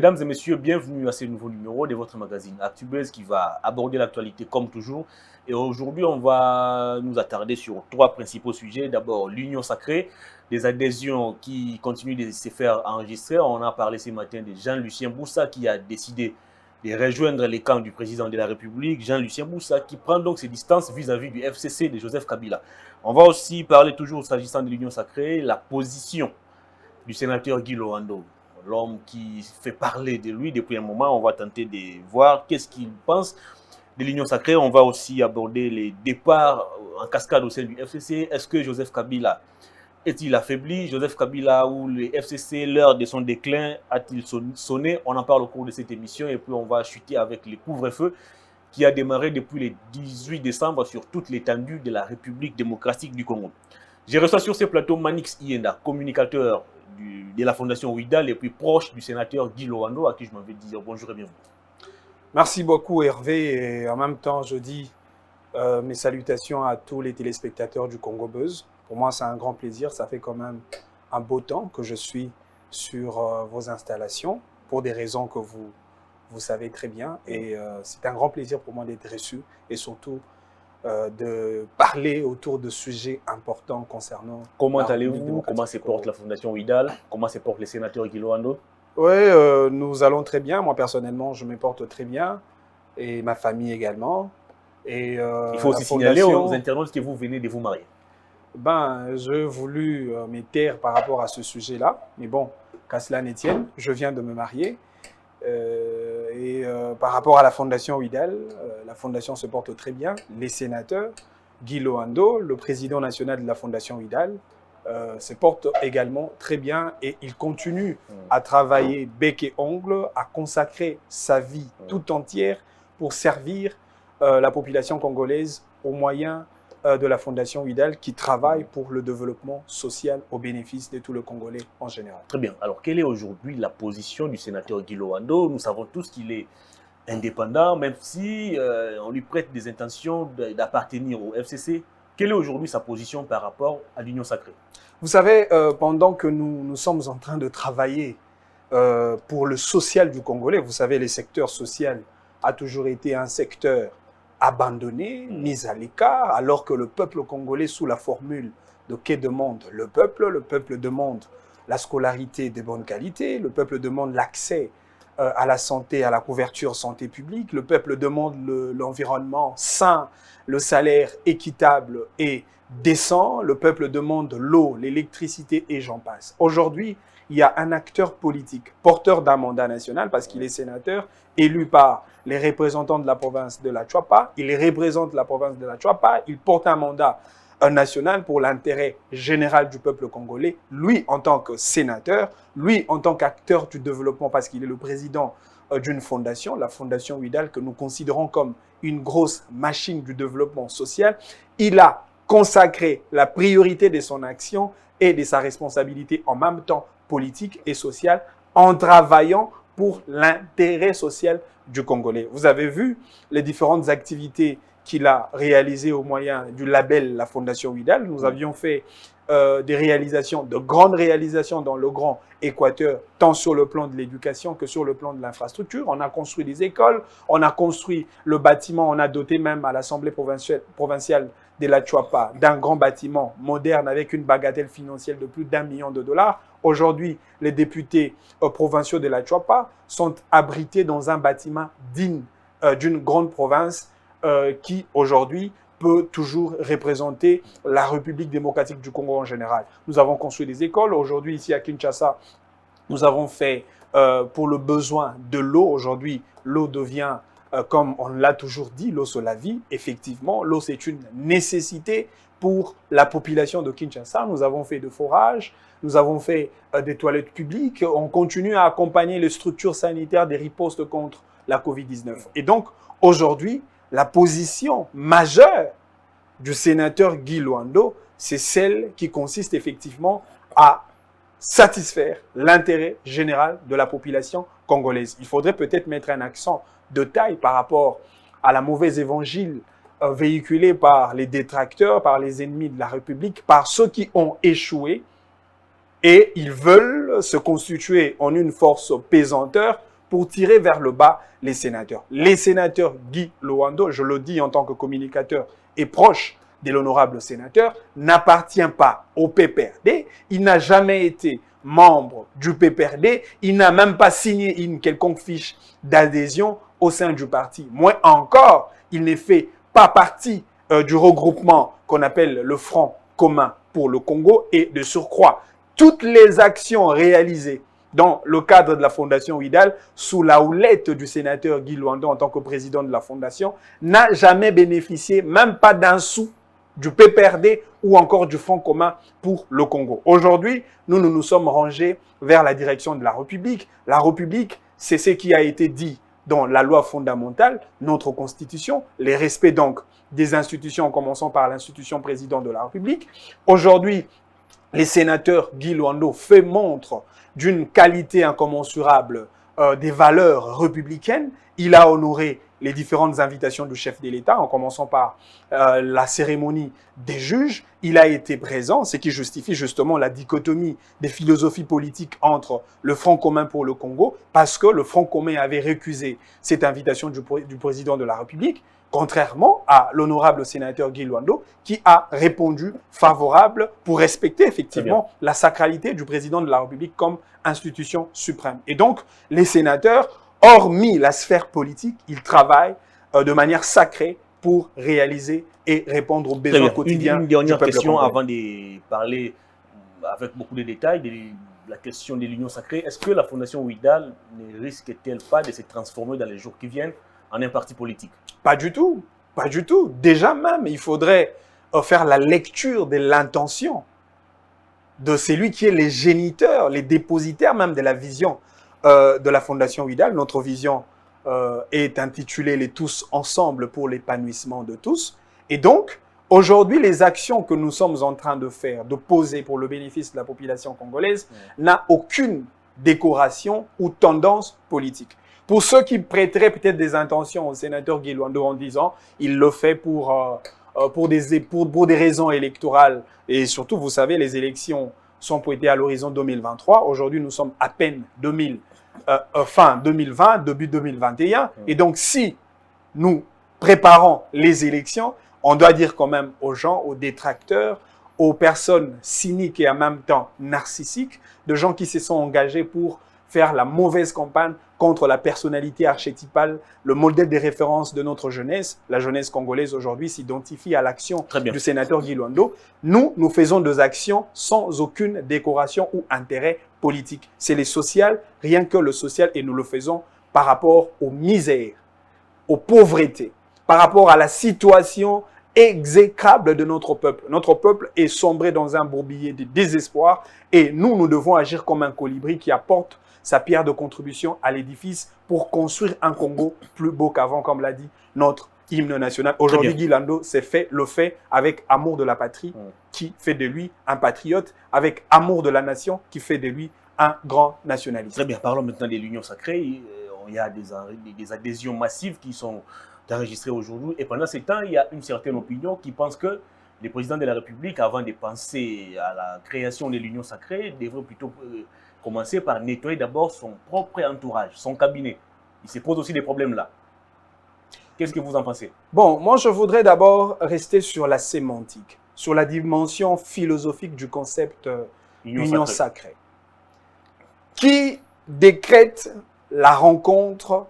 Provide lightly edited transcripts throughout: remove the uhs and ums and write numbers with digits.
Mesdames et messieurs, bienvenue à ce nouveau numéro de votre magazine ActuBuzz qui va aborder l'actualité comme toujours. Et aujourd'hui, on va nous attarder sur trois principaux sujets. D'abord, l'union sacrée, des adhésions qui continuent de se faire enregistrer. On a parlé ce matin de Jean-Lucien Boussa qui a décidé de rejoindre les camps du président de la République, Jean-Lucien Boussa, qui prend donc ses distances vis-à-vis du FCC de Joseph Kabila. On va aussi parler toujours, s'agissant de l'union sacrée, la position du sénateur Guy Loando, l'homme qui fait parler de lui depuis un moment. On va tenter de voir qu'est-ce qu'il pense de l'union sacrée. On va aussi aborder les départs en cascade au sein du FCC. Est-ce que Joseph Kabila est-il affaibli? Joseph Kabila ou le FCC, l'heure de son déclin a-t-il sonné? On en parle au cours de cette émission et puis on va chuter avec le couvre-feu qui a démarré depuis le 18 décembre sur toute l'étendue de la République démocratique du Congo. Je reçois sur ce plateau Manix Ienda, communicateur de la Fondation Ouidal et puis proche du sénateur Guy Loando, à qui je m'en vais dire bonjour et bienvenue. Merci beaucoup Hervé, et en même temps je dis mes salutations à tous les téléspectateurs du Congo Buzz. Pour moi c'est un grand plaisir, ça fait quand même un beau temps que je suis sur vos installations, pour des raisons que vous savez très bien, et c'est un grand plaisir pour moi d'être reçu et surtout de parler autour de sujets importants concernant... Comment allez-vous? Comment se porte la Fondation Ouidal? Comment se porte le sénateur Guy Loando? Oui, nous allons très bien. Moi, personnellement, je me porte très bien. Et ma famille également. Et, il faut aussi signaler aux internautes que vous venez de vous marier. Ben, j'ai voulu me taire par rapport à ce sujet-là. Mais bon, qu'à cela ne tienne, je viens de me marier. Par rapport à la Fondation Ouidal, la Fondation se porte très bien. Les sénateurs, Guy Loando, le président national de la Fondation Ouidal, se porte également très bien et il continue à travailler bec et ongle, à consacrer sa vie tout entière pour servir la population congolaise au moyen de la Fondation Ouidal qui travaille pour le développement social au bénéfice de tout le Congolais en général. Très bien. Alors, quelle est aujourd'hui la position du sénateur Guy Loando? Nous savons tous qu'il est indépendant, même si on lui prête des intentions d'appartenir au FCC. Quelle est aujourd'hui sa position par rapport à l'union sacrée? Vous savez, pendant que nous sommes en train de travailler pour le social du Congolais, vous savez, le secteur social a toujours été un secteur abandonné, mis à l'écart, alors que le peuple congolais, sous la formule de qu'est demande le peuple demande la scolarité de bonne qualité, le peuple demande l'accès à la santé, à la couverture santé publique, le peuple demande l'environnement sain, le salaire équitable et décent, le peuple demande l'eau, l'électricité et j'en passe. Aujourd'hui, il y a un acteur politique, porteur d'un mandat national parce qu'il est sénateur, élu par les représentants de la province de la Chuapa. Il représente la province de la Chuapa, il porte un mandat national pour l'intérêt général du peuple congolais. Lui, en tant que sénateur, lui, en tant qu'acteur du développement, parce qu'il est le président d'une fondation, la Fondation Ouidal, que nous considérons comme une grosse machine du développement social, il a consacré la priorité de son action et de sa responsabilité en même temps politique et sociale en travaillant pour l'intérêt social du Congolais. Vous avez vu les différentes activités qu'il a réalisées au moyen du label La Fondation Ouidal. Nous avions fait des réalisations, de grandes réalisations dans le Grand Équateur, tant sur le plan de l'éducation que sur le plan de l'infrastructure. On a construit des écoles, on a construit le bâtiment, on a doté même à l'Assemblée provinciale de la Chuapa d'un grand bâtiment moderne avec une bagatelle financière de plus d'1 million de dollars. Aujourd'hui, les députés provinciaux de la Chuapa sont abrités dans un bâtiment digne d'une grande province qui, aujourd'hui, peut toujours représenter la République démocratique du Congo en général. Nous avons construit des écoles. Aujourd'hui, ici à Kinshasa, nous avons fait pour le besoin de l'eau. Aujourd'hui, l'eau devient, comme on l'a toujours dit, l'eau c'est la vie. Effectivement, l'eau c'est une nécessité pour la population de Kinshasa. Nous avons fait de forages, nous avons fait des toilettes publiques. On continue à accompagner les structures sanitaires des ripostes contre la COVID-19. Et donc, aujourd'hui, la position majeure du sénateur Guy Loando, c'est celle qui consiste effectivement à satisfaire l'intérêt général de la population congolaise. Il faudrait peut-être mettre un accent de taille par rapport à la mauvaise évangile véhiculée par les détracteurs, par les ennemis de la République, par ceux qui ont échoué et ils veulent se constituer en une force pesanteur pour tirer vers le bas les sénateurs. Les sénateurs Guy Loando, je le dis en tant que communicateur et proche de l'honorable sénateur, n'appartient pas au PPRD. Il n'a jamais été membre du PPRD. Il n'a même pas signé une quelconque fiche d'adhésion au sein du parti. Moins encore, il n'est fait pas partie du regroupement qu'on appelle le Front commun pour le Congo et de surcroît, toutes les actions réalisées dans le cadre de la Fondation Ouidal, sous la houlette du sénateur Guy Loando en tant que président de la Fondation, n'a jamais bénéficié, même pas d'un sou, du PPRD ou encore du Front commun pour le Congo. Aujourd'hui, nous nous sommes rangés vers la direction de la République. La République, c'est ce qui a été dit dans la loi fondamentale, notre Constitution, les respects donc des institutions, en commençant par l'institution président de la République. Aujourd'hui, les sénateurs Guy Loando fait montre d'une qualité incommensurable des valeurs républicaines. Il a honoré les différentes invitations du chef de l'État, en commençant par la cérémonie des juges. Il a été présent, ce qui justifie justement la dichotomie des philosophies politiques entre le Front commun pour le Congo, parce que le Front commun avait récusé cette invitation du président de la République, contrairement à l'honorable sénateur Guy Loando, qui a répondu favorable pour respecter effectivement la sacralité du président de la République comme institution suprême. Et donc, les sénateurs, hormis la sphère politique, ils travaillent de manière sacrée pour réaliser et répondre aux besoins quotidiens une dernière du peuple question congolais. avant de parler avec beaucoup de détails de la question de l'union sacrée. Est-ce que la Fondation Ouidal ne risque-t-elle pas de se transformer dans les jours qui viennent en un parti politique? Pas du tout, pas du tout. Déjà même, il faudrait faire la lecture de l'intention de celui qui est les géniteurs, les dépositaires même de la vision de la Fondation Ouidal. Notre vision est intitulée « Les tous ensemble pour l'épanouissement de tous ». Et donc, aujourd'hui, les actions que nous sommes en train de faire, de poser pour le bénéfice de la population congolaise, n'a aucune décoration ou tendance politique. Pour ceux qui prêteraient peut-être des intentions au sénateur Guy Loando en disant il le fait pour des raisons électorales, et surtout, vous savez, les élections sont pointées à l'horizon 2023. Aujourd'hui, nous sommes à peine fin 2020, début 2021. Et donc, si nous préparons les élections, on doit dire quand même aux gens, aux détracteurs, aux personnes cyniques et en même temps narcissiques, de gens qui se sont engagés pour faire la mauvaise campagne contre la personnalité archétypale, le modèle de référence de notre jeunesse. La jeunesse congolaise aujourd'hui s'identifie à l'action du sénateur Guy Loando. Nous faisons des actions sans aucune décoration ou intérêt politique. C'est le social, rien que le social, et nous le faisons par rapport aux misères, aux pauvretés, par rapport à la situation exécrable de notre peuple. Notre peuple est sombré dans un bourbier de désespoir et nous devons agir comme un colibri qui apporte sa pierre de contribution à l'édifice pour construire un Congo plus beau qu'avant, comme l'a dit notre hymne national. Aujourd'hui, Guy Loando le fait avec amour de la patrie, qui fait de lui un patriote, avec amour de la nation, qui fait de lui un grand nationaliste. Très bien, parlons maintenant de l'union sacrée. Il y a des adhésions massives qui sont enregistrées aujourd'hui. Et pendant ce temps, il y a une certaine opinion qui pense que le président de la République, avant de penser à la création de l'union sacrée, devrait plutôt commencer par nettoyer d'abord son propre entourage, son cabinet. Il se pose aussi des problèmes là. Qu'est-ce que vous en pensez? Bon, moi je voudrais d'abord rester sur la sémantique, sur la dimension philosophique du concept union sacrée. Qui décrète la rencontre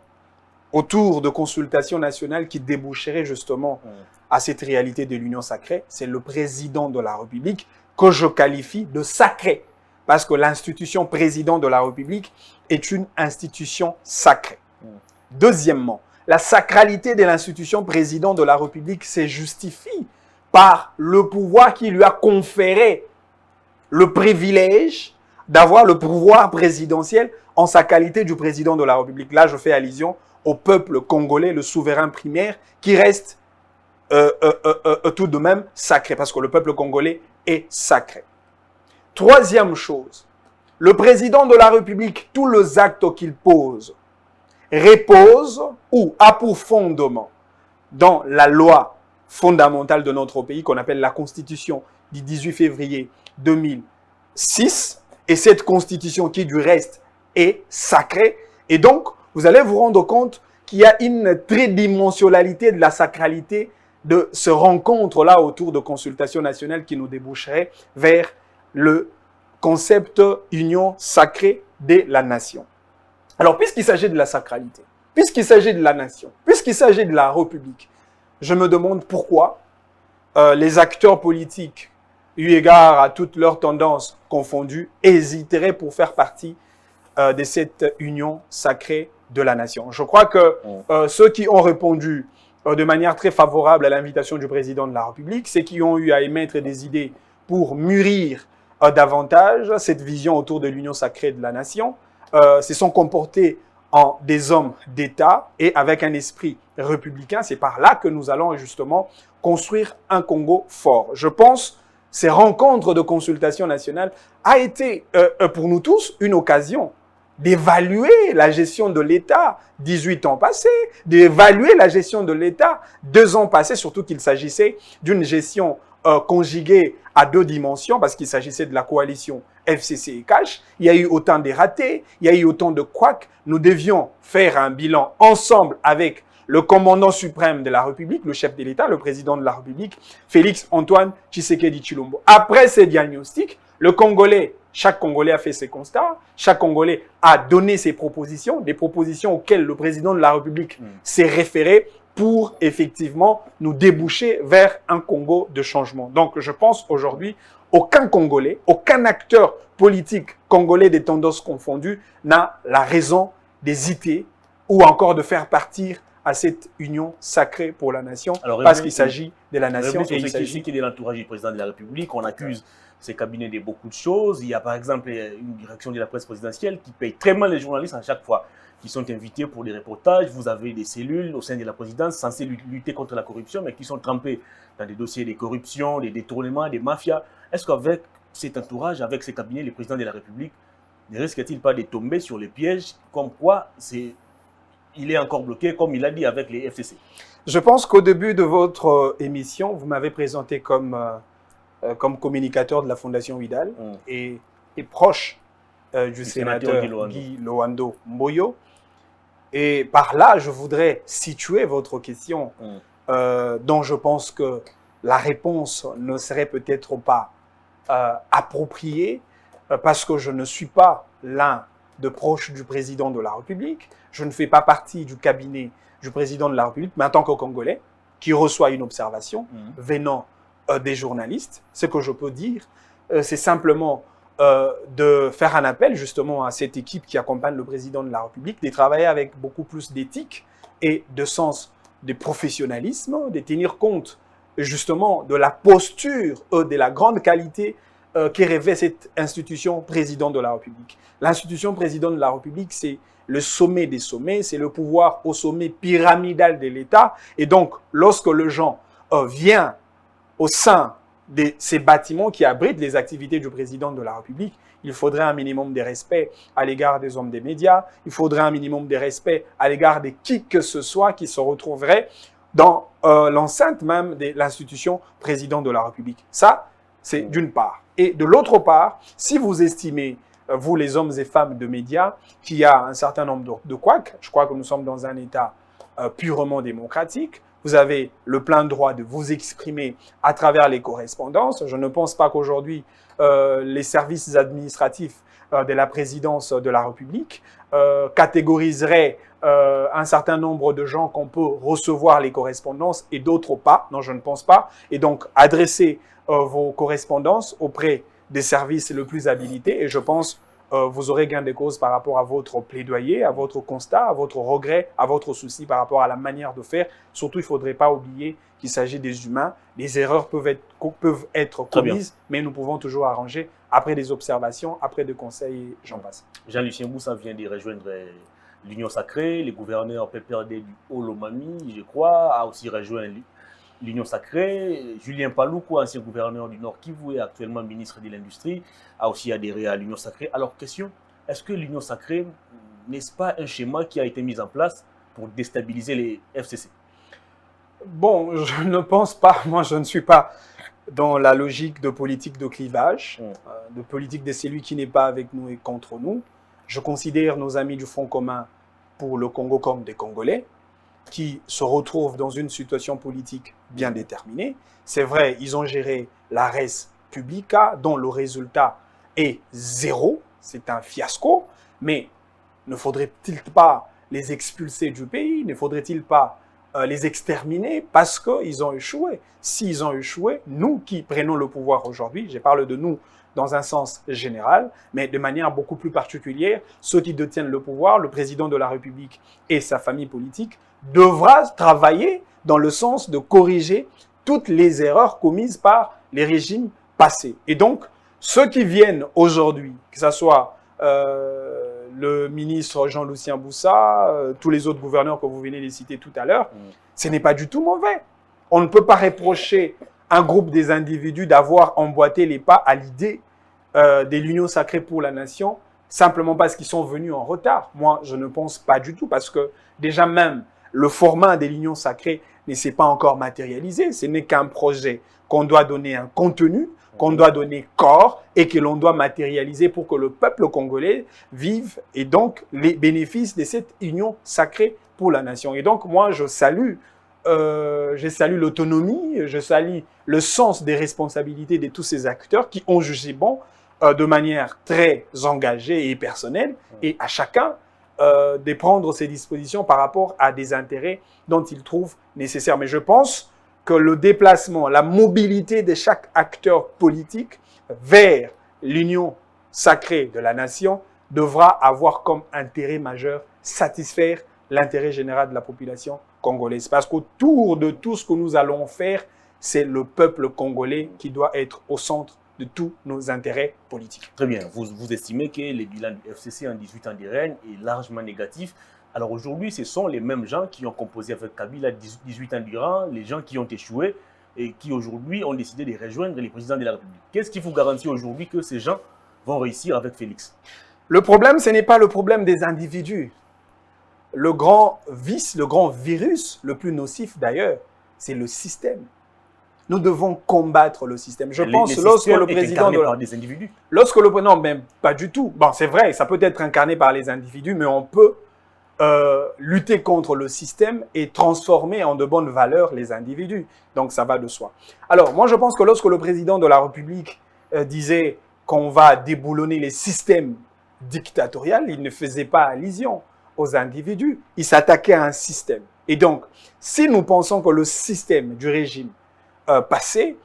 autour de consultations nationales qui déboucherait justement à cette réalité de l'union sacrée? C'est le président de la République que je qualifie de sacré. Parce que l'institution président de la République est une institution sacrée. Deuxièmement, la sacralité de l'institution président de la République se justifie par le pouvoir qui lui a conféré le privilège d'avoir le pouvoir présidentiel en sa qualité du président de la République. Là, je fais allusion au peuple congolais, le souverain primaire, qui reste tout de même sacré, parce que le peuple congolais est sacré. Troisième chose, le président de la République, tous les actes qu'il pose, repose ou a pour fondement dans la loi fondamentale de notre pays, qu'on appelle la Constitution du 18 février 2006, et cette Constitution qui, du reste, est sacrée. Et donc, vous allez vous rendre compte qu'il y a une tridimensionnalité de la sacralité de ce rencontre-là autour de consultation nationale qui nous déboucherait vers le concept union sacrée de la nation. Alors, puisqu'il s'agit de la sacralité, puisqu'il s'agit de la nation, puisqu'il s'agit de la République, je me demande pourquoi les acteurs politiques, eu égard à toutes leurs tendances confondues, hésiteraient pour faire partie de cette union sacrée de la nation. Je crois que ceux qui ont répondu de manière très favorable à l'invitation du président de la République, c'est qui ont eu à émettre des idées pour mûrir davantage cette vision autour de l'union sacrée de la nation, se sont comportés en des hommes d'État et avec un esprit républicain. C'est par là que nous allons justement construire un Congo fort. Je pense ces rencontres de consultation nationale a été pour nous tous une occasion d'évaluer la gestion de l'État 18 ans passés, d'évaluer la gestion de l'État 2 ans passés, surtout qu'il s'agissait d'une gestion conjuguée à 2 dimensions, parce qu'il s'agissait de la coalition FCC et Cash. Il y a eu autant de ratés, il y a eu autant de couacs. Nous devions faire un bilan ensemble avec le commandant suprême de la République, le chef de l'État, le président de la République, Félix Antoine Tshisekedi Tshilombo. Après ces diagnostics, le Congolais, chaque Congolais a fait ses constats, chaque Congolais a donné ses propositions, des propositions auxquelles le président de la République s'est référé pour effectivement nous déboucher vers un Congo de changement. Donc je pense aujourd'hui, aucun Congolais, aucun acteur politique congolais des tendances confondues n'a la raison d'hésiter ou encore de faire partir à cette union sacrée pour la nation, parce qu'il s'agit de la nation. Et il s'agit qu'il est l'entourage du président de la République. On accuse ces cabinets de beaucoup de choses. Il y a par exemple une direction de la presse présidentielle qui paye très mal les journalistes à chaque fois qui sont invités pour des reportages. Vous avez des cellules au sein de la présidence censées lutter contre la corruption, mais qui sont trempées dans des dossiers de corruption, des détournements, des mafias. Est-ce qu'avec cet entourage, avec ces cabinets, le président de la République ne risque-t-il pas de tomber sur les pièges comme quoi il est encore bloqué, comme il a dit avec les FCC? Je pense qu'au début de votre émission, vous m'avez présenté comme communicateur de la Fondation Widal et proche du sénateur Guy Loando Mboyo. Et par là, je voudrais situer votre question dont je pense que la réponse ne serait peut-être pas appropriée parce que je ne suis pas l'un de proche du président de la République. Je ne fais pas partie du cabinet du président de la République, mais en tant que Congolais qui reçoit une observation venant des journalistes, ce que je peux dire, c'est simplement de faire un appel justement à cette équipe qui accompagne le président de la République, de travailler avec beaucoup plus d'éthique et de sens de professionnalisme, de tenir compte justement de la posture, de la grande qualité qui revêt cette institution président de la République. L'institution président de la République, c'est le sommet des sommets, c'est le pouvoir au sommet pyramidal de l'État. Et donc, lorsque le gens vient au sein de ces bâtiments qui abritent les activités du président de la République, il faudrait un minimum de respect à l'égard des hommes des médias, il faudrait un minimum de respect à l'égard de qui que ce soit qui se retrouverait dans l'enceinte même de l'institution président de la République. Ça, c'est d'une part. Et de l'autre part, si vous estimez, vous les hommes et femmes de médias, qu'il y a un certain nombre de couacs, je crois que nous sommes dans un État purement démocratique, vous avez le plein droit de vous exprimer à travers les correspondances. Je ne pense pas qu'aujourd'hui, les services administratifs de la présidence de la République catégoriseraient un certain nombre de gens qu'on peut recevoir les correspondances et d'autres pas. Non, je ne pense pas. Et donc, adressez vos correspondances auprès des services le plus habilités et je pense vous aurez gain de cause par rapport à votre plaidoyer, à votre constat, à votre regret, à votre souci par rapport à la manière de faire. Surtout, il ne faudrait pas oublier qu'il s'agit des humains. Les erreurs peuvent être commises, mais nous pouvons toujours arranger après des observations, après des conseils, et j'en passe. Jean-Lucien Moussa vient de rejoindre l'Union Sacrée. Le gouverneur PPRD du Haut-Lomami, je crois, a aussi rejoint l'Union Sacrée. Julien Paloukou, ancien gouverneur du Nord Kivu et actuellement ministre de l'Industrie, a aussi adhéré à l'Union Sacrée. Alors, question, est-ce que l'Union Sacrée, n'est-ce pas un schéma qui a été mis en place pour déstabiliser les FCC? Bon, je ne pense pas. Moi, je ne suis pas dans la logique de politique de clivage, de politique de celui qui n'est pas avec nous et contre nous. Je considère nos amis du Front commun pour le Congo comme des Congolais, qui se retrouvent dans une situation politique bien déterminée. C'est vrai, ils ont géré la res publica, dont le résultat est zéro, c'est un fiasco, mais ne faudrait-il pas les expulser du pays? Ne faudrait-il pas les exterminer parce qu'ils ont échoué? S'ils ont échoué, nous qui prenons le pouvoir aujourd'hui, je parle de nous dans un sens général, mais de manière beaucoup plus particulière, ceux qui détiennent le pouvoir, le président de la République et sa famille politique, devra travailler dans le sens de corriger toutes les erreurs commises par les régimes passés. Et donc, ceux qui viennent aujourd'hui, que ce soit le ministre Jean-Lucien Boussa, tous les autres gouverneurs que vous venez de citer tout à l'heure, ce n'est pas du tout mauvais. On ne peut pas reprocher un groupe des individus d'avoir emboîté les pas à l'idée de l'union sacrée pour la nation, simplement parce qu'ils sont venus en retard. Moi, je ne pense pas du tout, parce que déjà même, le format de l'union sacrée ne s'est pas encore matérialisé. Ce n'est qu'un projet qu'on doit donner un contenu, qu'on doit donner corps et que l'on doit matérialiser pour que le peuple congolais vive et donc les bénéfices de cette union sacrée pour la nation. Et donc, moi, je salue l'autonomie, je salue le sens des responsabilités de tous ces acteurs qui ont jugé bon de manière très engagée et personnelle, et à chacun de prendre ses dispositions par rapport à des intérêts dont il trouve nécessaires. Mais je pense que le déplacement, la mobilité de chaque acteur politique vers l'union sacrée de la nation devra avoir comme intérêt majeur satisfaire l'intérêt général de la population congolaise. Parce qu'autour de tout ce que nous allons faire, c'est le peuple congolais qui doit être au centre de tous nos intérêts politiques. Très bien. Vous estimez que le bilan du FCC en 18 ans de règne est largement négatif. Alors aujourd'hui, ce sont les mêmes gens qui ont composé avec Kabila 18 ans durant, les gens qui ont échoué et qui aujourd'hui ont décidé de rejoindre les présidents de la République. Qu'est-ce qui vous garantit aujourd'hui que ces gens vont réussir avec Félix? Le problème, ce n'est pas le problème des individus. Le grand vice, le grand virus, le plus nocif d'ailleurs, c'est le système. Nous devons combattre le système. Je pense lorsque le président de par des individus. Lorsque le non, même pas du tout. Bon, c'est vrai, ça peut être incarné par les individus, mais on peut lutter contre le système et transformer en de bonnes valeurs les individus. Donc, ça va de soi. Alors, moi, je pense que lorsque le président de la République disait qu'on va déboulonner les systèmes dictatoriaux, il ne faisait pas allusion aux individus, il s'attaquait à un système. Et donc, si nous pensons que le système du régime passé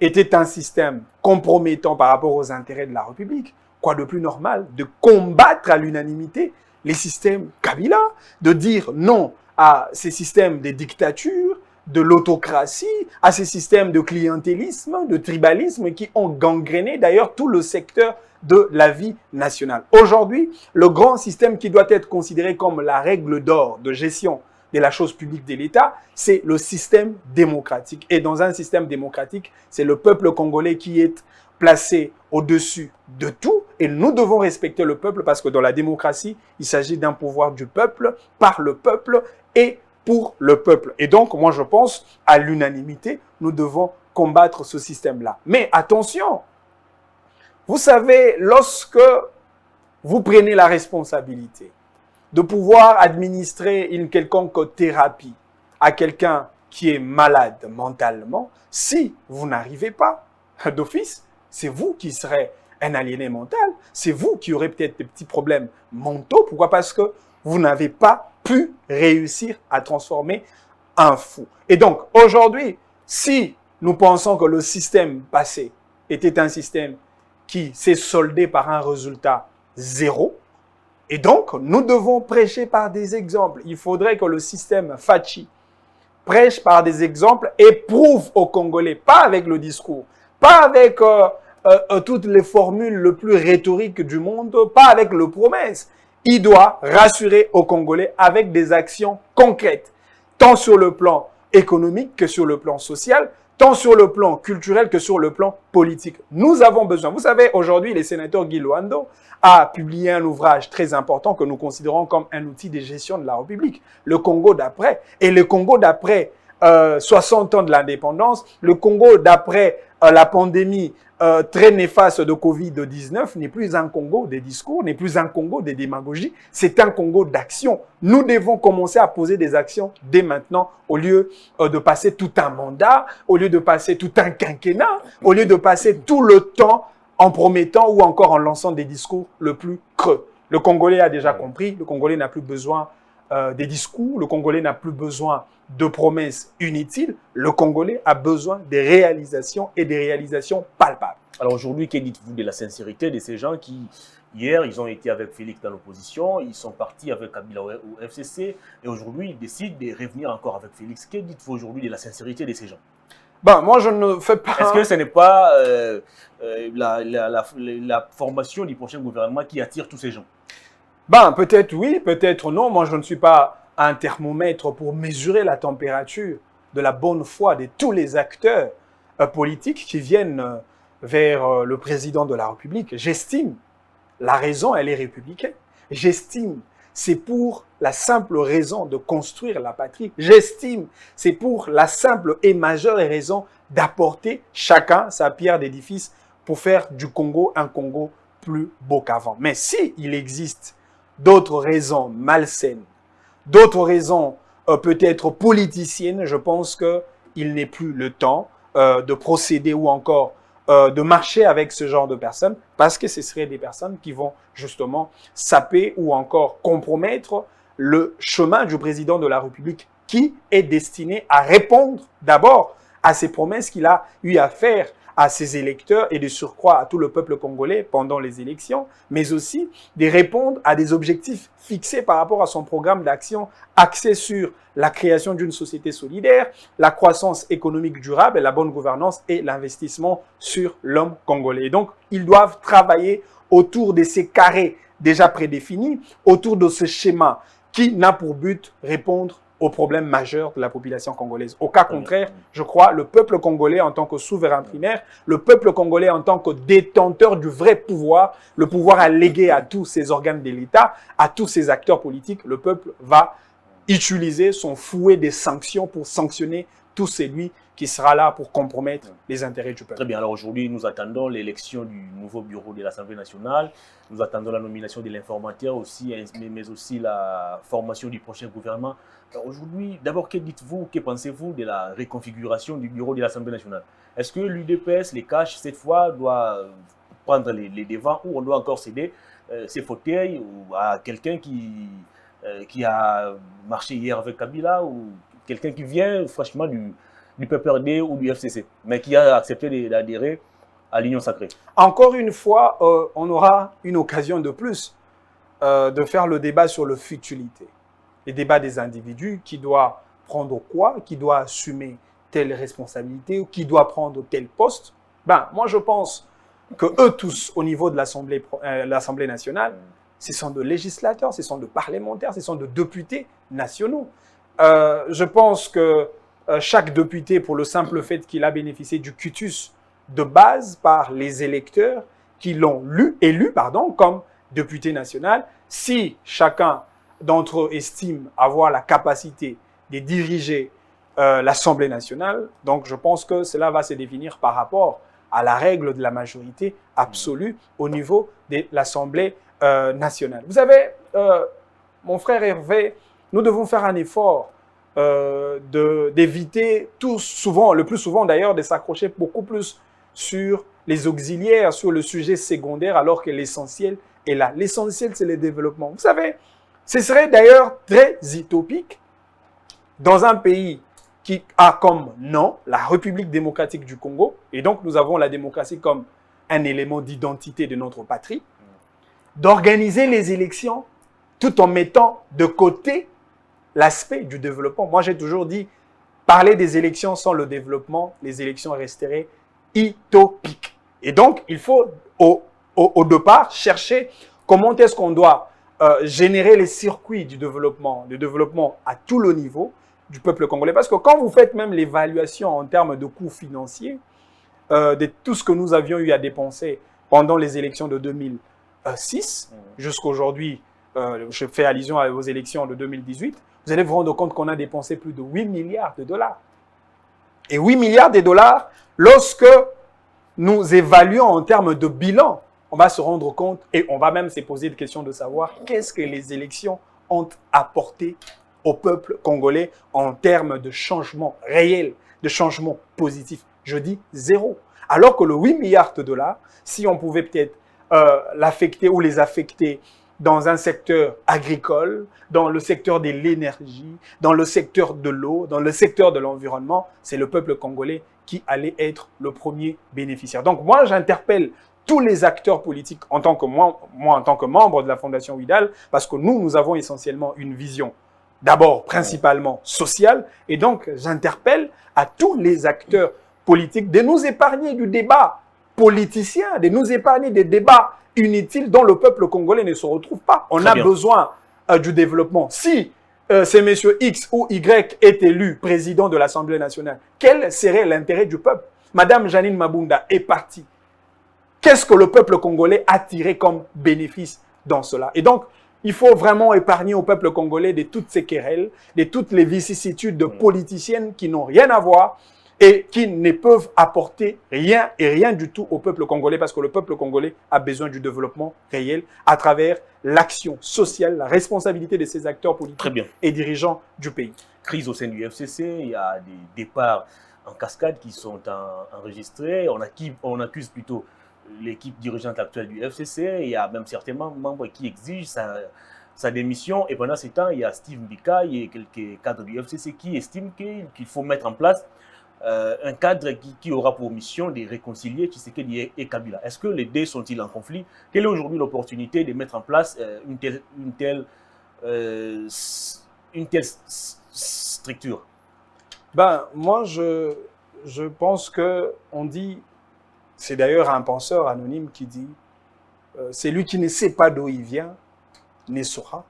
était un système compromettant par rapport aux intérêts de la République, quoi de plus normal de combattre à l'unanimité les systèmes Kabila, de dire non à ces systèmes de dictature, de l'autocratie, à ces systèmes de clientélisme, de tribalisme qui ont gangréné d'ailleurs tout le secteur de la vie nationale. Aujourd'hui, le grand système qui doit être considéré comme la règle d'or de gestion de la chose publique de l'État, c'est le système démocratique. Et dans un système démocratique, c'est le peuple congolais qui est placé au-dessus de tout. Et nous devons respecter le peuple parce que dans la démocratie, il s'agit d'un pouvoir du peuple, par le peuple et pour le peuple. Et donc, moi, je pense, à l'unanimité, nous devons combattre ce système-là. Mais attention, vous savez, lorsque vous prenez la responsabilité de pouvoir administrer une quelconque thérapie à quelqu'un qui est malade mentalement, si vous n'arrivez pas d'office, c'est vous qui serez un aliéné mental, c'est vous qui aurez peut-être des petits problèmes mentaux. Pourquoi? Parce que vous n'avez pas pu réussir à transformer un fou. Et donc, aujourd'hui, si nous pensons que le système passé était un système qui s'est soldé par un résultat zéro, et donc, nous devons prêcher par des exemples. Il faudrait que le système Fachi prêche par des exemples et prouve aux Congolais, pas avec le discours, pas avec toutes les formules les plus rhétoriques du monde, pas avec le promesse. Il doit rassurer aux Congolais avec des actions concrètes, tant sur le plan économique que sur le plan social, tant sur le plan culturel que sur le plan politique. Nous avons besoin. Vous savez, aujourd'hui, le sénateur Guy Loando a publié un ouvrage très important que nous considérons comme un outil de gestion de la République, le Congo d'après. Et le Congo d'après 60 ans de l'indépendance, le Congo d'après la pandémie très néfaste de Covid-19 n'est plus un Congo des discours, n'est plus un Congo des démagogies, c'est un Congo d'action. Nous devons commencer à poser des actions dès maintenant au lieu de passer tout un mandat, au lieu de passer tout un quinquennat, au lieu de passer tout le temps en promettant ou encore en lançant des discours le plus creux. Le Congolais a déjà compris, le Congolais n'a plus besoin des discours, le Congolais n'a plus besoin de promesses inutiles, le Congolais a besoin des réalisations et des réalisations palpables. Alors aujourd'hui, que dites-vous de la sincérité de ces gens qui, hier, ils ont été avec Félix dans l'opposition, ils sont partis avec Kabila au FCC, et aujourd'hui, ils décident de revenir encore avec Félix. Que dites-vous aujourd'hui de la sincérité de ces gens? Ben, moi, je ne fais pas... Est-ce que ce n'est pas la formation du prochain gouvernement qui attire tous ces gens? Ben, peut-être oui, peut-être non. Moi, je ne suis pas un thermomètre pour mesurer la température de la bonne foi de tous les acteurs politiques qui viennent vers le président de la République. J'estime, la raison, elle est républicaine. J'estime, c'est pour la simple raison de construire la patrie. J'estime, c'est pour la simple et majeure raison d'apporter chacun sa pierre d'édifice pour faire du Congo un Congo plus beau qu'avant. Mais si il existe d'autres raisons malsaines, d'autres raisons peut-être politiciennes, je pense qu'il n'est plus le temps de procéder ou encore de marcher avec ce genre de personnes, parce que ce seraient des personnes qui vont justement saper ou encore compromettre le chemin du président de la République qui est destiné à répondre d'abord à ces promesses qu'il a eu à faire à ses électeurs et de surcroît à tout le peuple congolais pendant les élections, mais aussi de répondre à des objectifs fixés par rapport à son programme d'action axé sur la création d'une société solidaire, la croissance économique durable, la bonne gouvernance et l'investissement sur l'homme congolais. Et donc, ils doivent travailler autour de ces carrés déjà prédéfinis, autour de ce schéma qui n'a pour but répondre aux problèmes majeurs de la population congolaise. Au cas contraire, je crois, le peuple congolais en tant que souverain primaire, le peuple congolais en tant que détenteur du vrai pouvoir, le pouvoir à léguer à tous ces organes de l'État, à tous ces acteurs politiques, le peuple va utiliser son fouet des sanctions pour sanctionner tout celui qui sera là pour compromettre les intérêts du peuple. Très bien. Alors aujourd'hui, nous attendons l'élection du nouveau bureau de l'Assemblée nationale. Nous attendons la nomination de l'informateur aussi, mais aussi la formation du prochain gouvernement. Aujourd'hui, d'abord, que dites-vous, que pensez-vous de la reconfiguration du bureau de l'Assemblée nationale? Est-ce que l'UDPS, les caches, cette fois, doit prendre les devants ou on doit encore céder ses fauteuils à quelqu'un qui a marché hier avec Kabila ou quelqu'un qui vient franchement du PPRD ou du FCC, mais qui a accepté d'adhérer à l'Union sacrée? Encore une fois, on aura une occasion de plus de faire le débat sur le futilité. Les débats des individus, qui doit prendre quoi, qui doit assumer telle responsabilité ou qui doit prendre tel poste. Ben, moi, je pense que eux tous, au niveau de l'Assemblée nationale, ce sont de législateurs, ce sont de parlementaires, ce sont de députés nationaux. Je pense que chaque député, pour le simple fait qu'il a bénéficié du quitus de base par les électeurs qui l'ont élu comme député national, si chacun d'entre eux estime avoir la capacité de diriger l'Assemblée nationale, donc je pense que cela va se définir par rapport à la règle de la majorité absolue au niveau de l'Assemblée nationale. Vous savez, mon frère Hervé, nous devons faire un effort d'éviter le plus souvent d'ailleurs, de s'accrocher beaucoup plus sur les auxiliaires, sur le sujet secondaire, alors que l'essentiel est là. L'essentiel, c'est le développement. Vous savez, ce serait d'ailleurs très utopique dans un pays qui a comme nom la République démocratique du Congo, et donc nous avons la démocratie comme un élément d'identité de notre patrie, d'organiser les élections tout en mettant de côté l'aspect du développement. Moi, j'ai toujours dit, parler des élections sans le développement, les élections resteraient utopiques. Et donc, il faut au départ chercher comment est-ce qu'on doit générer les circuits du développement à tout le niveau du peuple congolais. Parce que quand vous faites même l'évaluation en termes de coûts financiers de tout ce que nous avions eu à dépenser pendant les élections de 2006 jusqu'à aujourd'hui, je fais allusion aux élections de 2018, vous allez vous rendre compte qu'on a dépensé plus de 8 milliards de dollars. Et 8 milliards de dollars, lorsque nous évaluons en termes de bilan, on va se rendre compte et on va même se poser des questions de savoir qu'est-ce que les élections ont apporté au peuple congolais en termes de changement réel, de changement positif. Je dis zéro. Alors que le 8 milliards de dollars, si on pouvait peut-être l'affecter ou les affecter dans un secteur agricole, dans le secteur de l'énergie, dans le secteur de l'eau, dans le secteur de l'environnement, c'est le peuple congolais qui allait être le premier bénéficiaire. Donc moi, j'interpelle tous les acteurs politiques en tant que moi en tant que membre de la Fondation Widal, parce que nous avons essentiellement une vision d'abord principalement sociale, et donc j'interpelle à tous les acteurs politiques de nous épargner du débat politicien, de nous épargner des débats inutiles dont le peuple congolais ne se retrouve pas. On a besoin du développement. Si c'est monsieur X ou Y est élu président de l'Assemblée nationale, quel serait l'intérêt du peuple? Madame Janine Mabunda est partie. Qu'est-ce que le peuple congolais a tiré comme bénéfice dans cela? Et donc, il faut vraiment épargner au peuple congolais de toutes ces querelles, de toutes les vicissitudes de politiciennes qui n'ont rien à voir et qui ne peuvent apporter rien et rien du tout au peuple congolais, parce que le peuple congolais a besoin du développement réel à travers l'action sociale, la responsabilité de ces acteurs politiques et dirigeants du pays. Crise au sein du FCC, il y a des départs en cascade qui sont enregistrés, on accuse plutôt l'équipe dirigeante actuelle du FCC, il y a même certains membres qui exigent sa démission, et pendant ce temps, il y a Steve Mbika et quelques cadres du FCC qui estiment qu'il faut mettre en place un cadre qui aura pour mission de réconcilier Tshisekedi et Kabila. Est-ce que les deux sont-ils en conflit? Quelle est aujourd'hui l'opportunité de mettre en place une telle structure? Moi, je pense qu'on dit, c'est d'ailleurs un penseur anonyme qui dit, c'est lui qui ne sait pas d'où il vient, ne saura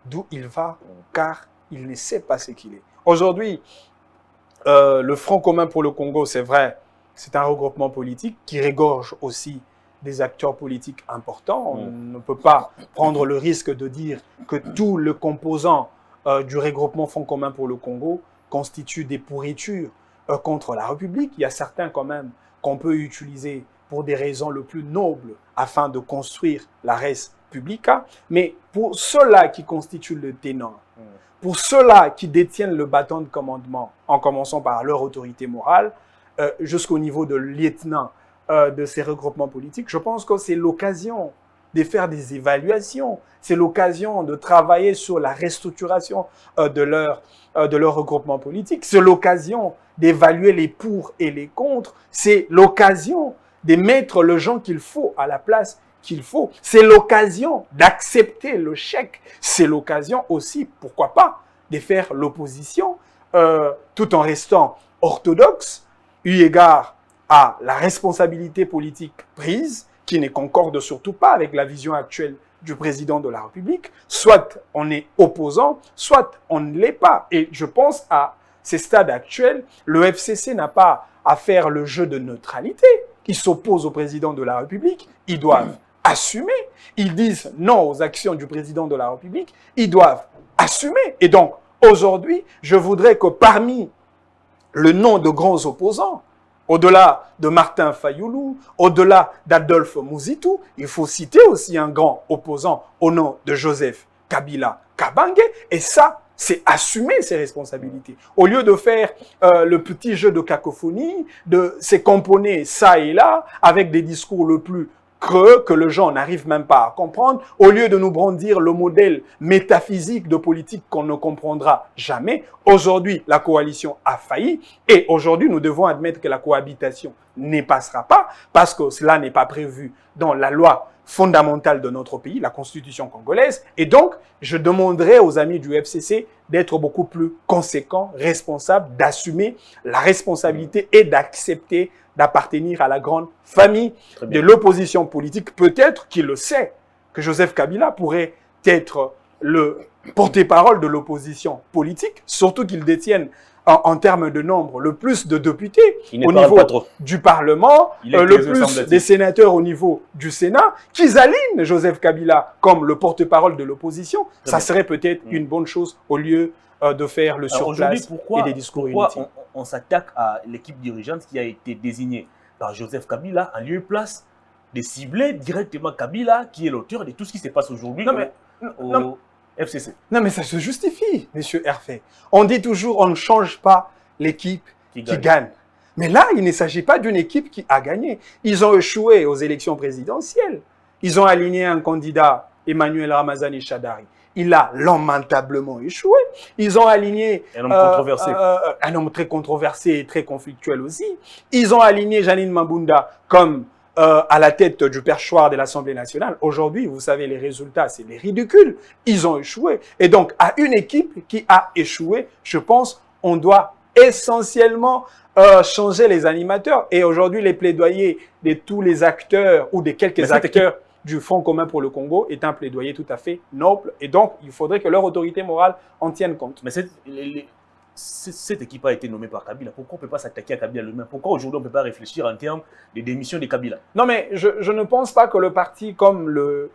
d'où il va, car il ne sait pas ce qu'il est. Aujourd'hui, le Front commun pour le Congo, c'est vrai, c'est un regroupement politique qui régorge aussi des acteurs politiques importants. On ne peut pas prendre le risque de dire que tous les composants du regroupement Front commun pour le Congo constituent des pourritures contre la République. Il y a certains quand même qu'on peut utiliser pour des raisons les plus nobles afin de construire la res publica. Mais pour ceux-là qui constituent le ténor, pour ceux-là qui détiennent le bâton de commandement, en commençant par leur autorité morale, jusqu'au niveau de lieutenant de ces regroupements politiques, je pense que c'est l'occasion de faire des évaluations, c'est l'occasion de travailler sur la restructuration de leur regroupement politique, c'est l'occasion d'évaluer les pour et les contre, c'est l'occasion de mettre les gens qu'il faut à la place qu'il faut. C'est l'occasion d'accepter le chèque. C'est l'occasion aussi, pourquoi pas, de faire l'opposition tout en restant orthodoxe, eu égard à la responsabilité politique prise, qui ne concorde surtout pas avec la vision actuelle du président de la République. Soit on est opposant, soit on ne l'est pas. Et je pense à ces stades actuels, le FCC n'a pas à faire le jeu de neutralité. Ils s'opposent au président de la République, ils doivent assumer. Ils disent non aux actions du président de la République, ils doivent assumer. Et donc, aujourd'hui, je voudrais que parmi le nom de grands opposants, au-delà de Martin Fayoulou, au-delà d'Adolphe Mouzitou, il faut citer aussi un grand opposant au nom de Joseph Kabila Kabange. Et ça, c'est assumer ses responsabilités. Au lieu de faire le petit jeu de cacophonie, de se componer ça et là, avec des discours le plus creux que les gens n'arrivent même pas à comprendre, au lieu de nous brandir le modèle métaphysique de politique qu'on ne comprendra jamais, aujourd'hui, la coalition a failli et aujourd'hui, nous devons admettre que la cohabitation ne passera pas parce que cela n'est pas prévu dans la loi fondamentale de notre pays, la constitution congolaise. Et donc, je demanderai aux amis du FCC d'être beaucoup plus conséquents, responsables, d'assumer la responsabilité et d'accepter d'appartenir à la grande famille de l'opposition politique. Peut-être qu'il le sait, que Joseph Kabila pourrait être le porte-parole de l'opposition politique, surtout qu'il détienne en termes de nombre le plus de députés au niveau du Parlement, le plus des sénateurs au niveau du Sénat, qu'ils alignent Joseph Kabila comme le porte-parole de l'opposition. Ça serait peut-être une bonne chose au lieu de faire le surplace et des discours inutiles. On s'attaque à l'équipe dirigeante qui a été désignée par Joseph Kabila en lieu et place de cibler directement Kabila, qui est l'auteur de tout ce qui se passe aujourd'hui au FCC. Non, mais ça se justifie, monsieur Hervé. On dit toujours, on ne change pas l'équipe qui gagne. Mais là, il ne s'agit pas d'une équipe qui a gagné. Ils ont échoué aux élections présidentielles. Ils ont aligné un candidat, Emmanuel Ramazani Shadari. Il a lamentablement échoué. Ils ont aligné un homme controversé. Un homme très controversé et très conflictuel aussi. Ils ont aligné Janine Mabunda comme à la tête du perchoir de l'Assemblée nationale. Aujourd'hui, vous savez, les résultats, c'est les ridicules. Ils ont échoué. Et donc, à une équipe qui a échoué, je pense, on doit essentiellement changer les animateurs. Et aujourd'hui, les plaidoyers de tous les acteurs ou de quelques acteurs du Front commun pour le Congo est un plaidoyer tout à fait noble. Et donc, il faudrait que leur autorité morale en tienne compte. Mais cette équipe a été nommée par Kabila. Pourquoi on ne peut pas s'attaquer à Kabila lui-même? Pourquoi aujourd'hui on ne peut pas réfléchir en termes de démission de Kabila? Non, mais je ne pense pas que le parti comme le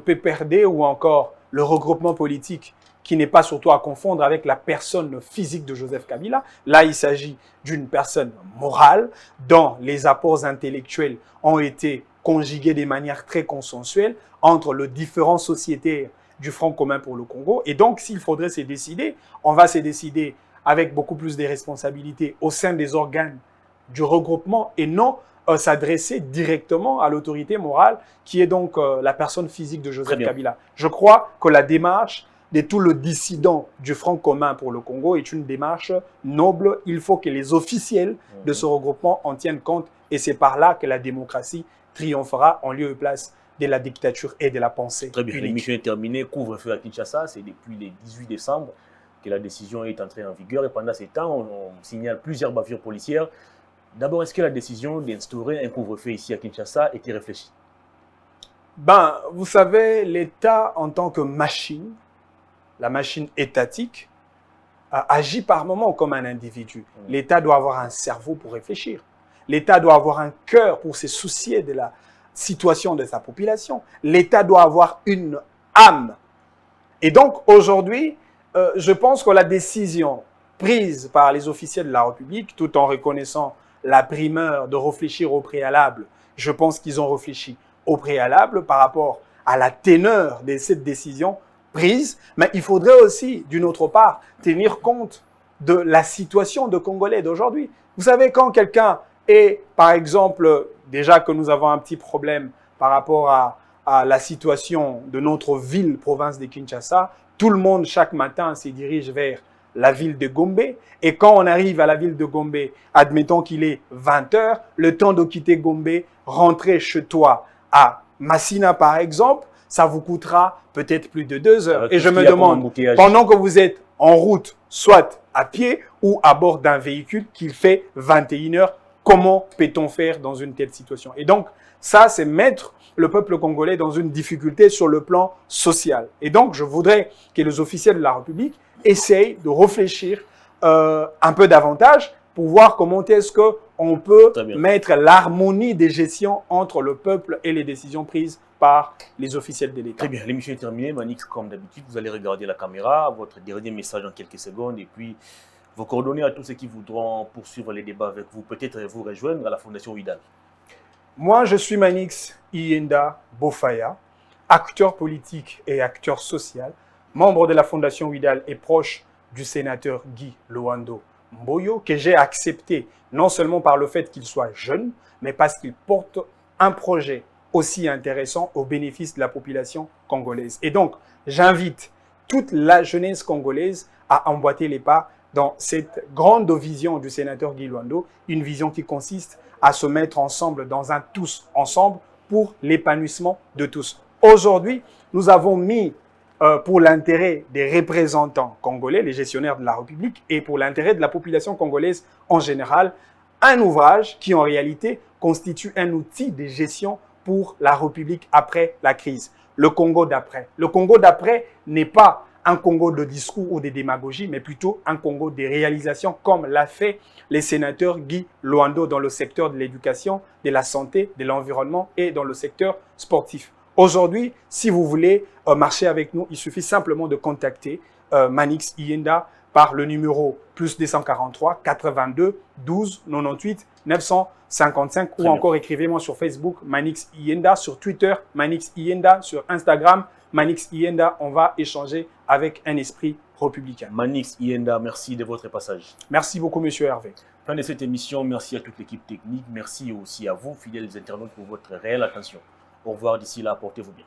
PPRD ou encore le regroupement politique, qui n'est pas surtout à confondre avec la personne physique de Joseph Kabila. Là, il s'agit d'une personne morale dont les apports intellectuels ont été conjugués de manière très consensuelle entre les différents sociétaires du Front commun pour le Congo. Et donc, s'il faudrait se décider, on va se décider avec beaucoup plus de responsabilités au sein des organes du regroupement et non s'adresser directement à l'autorité morale qui est donc la personne physique de Joseph Kabila. Je crois que la démarche de tout le dissident du Front commun pour le Congo est une démarche noble. Il faut que les officiels de ce regroupement en tiennent compte et c'est par là que la démocratie triomphera en lieu et place de la dictature et de la pensée. Très bien, l'émission est terminée. Couvre-feu à Kinshasa, c'est depuis le 18 décembre que la décision est entrée en vigueur et pendant ces temps, on signale plusieurs bavures policières. D'abord, est-ce que la décision d'instaurer un couvre-feu ici à Kinshasa était réfléchie? Ben, vous savez, l'État en tant que machine, la machine étatique, agit par moments comme un individu. L'État doit avoir un cerveau pour réfléchir. L'État doit avoir un cœur pour se soucier de la situation de sa population. L'État doit avoir une âme. Et donc, aujourd'hui, je pense que la décision prise par les officiels de la République, tout en reconnaissant la primeur de réfléchir au préalable, je pense qu'ils ont réfléchi au préalable par rapport à la teneur de cette décision prise, mais il faudrait aussi, d'une autre part, tenir compte de la situation de Congolais d'aujourd'hui. Vous savez, quand quelqu'un est, par exemple, déjà que nous avons un petit problème par rapport à la situation de notre ville, province de Kinshasa, tout le monde, chaque matin, se dirige vers la ville de Gombe. Et quand on arrive à la ville de Gombe, admettons qu'il est 20 h, le temps de quitter Gombe, rentrer chez toi à Massina, par exemple, ça vous coûtera peut-être plus de 2 heures. Et je me demande, pendant que vous êtes en route, soit à pied ou à bord d'un véhicule qu'il fait 21 h, comment peut-on faire dans une telle situation? Et donc, ça, c'est mettre le peuple congolais dans une difficulté sur le plan social. Et donc, je voudrais que les officiels de la République essayent de réfléchir un peu davantage pour voir comment est-ce qu'on peut mettre l'harmonie des gestions entre le peuple et les décisions prises par les officiels de l'État. Très bien, l'émission est terminée. Manix, comme d'habitude, vous allez regarder la caméra, votre dernier message en quelques secondes et puis vos coordonnées à tous ceux qui voudront poursuivre les débats avec vous, peut-être vous rejoindre à la Fondation Ouidal. Moi, je suis Manix Iyenda Bofaya, acteur politique et acteur social, membre de la Fondation Ouidal et proche du sénateur Guy Loando Mboyo, que j'ai accepté non seulement par le fait qu'il soit jeune, mais parce qu'il porte un projet aussi intéressant au bénéfice de la population congolaise. Et donc, j'invite toute la jeunesse congolaise à emboîter les pas dans cette grande vision du sénateur Guy Loando, une vision qui consiste à se mettre ensemble dans un tous ensemble pour l'épanouissement de tous. Aujourd'hui, nous avons mis pour l'intérêt des représentants congolais, les gestionnaires de la République, et pour l'intérêt de la population congolaise en général, un ouvrage qui en réalité constitue un outil de gestion pour la République après la crise. Le Congo d'après. Le Congo d'après n'est pas un Congo de discours ou de démagogie, mais plutôt un Congo des réalisations comme l'a fait les sénateurs Guy Loando dans le secteur de l'éducation, de la santé, de l'environnement et dans le secteur sportif. Aujourd'hui, si vous voulez marcher avec nous, il suffit simplement de contacter Manix Iyenda par le numéro plus 243 82 12 98 955 ou encore écrivez-moi sur Facebook Manix Ienda, sur Twitter Manix Ienda, sur Instagram Manix Ienda. On va échanger avec un esprit républicain. Manix Ienda, merci de votre passage. Merci beaucoup, monsieur Hervé. Fin de cette émission, merci à toute l'équipe technique, merci aussi à vous, fidèles internautes, pour votre réelle attention. Au revoir, d'ici là, portez-vous bien.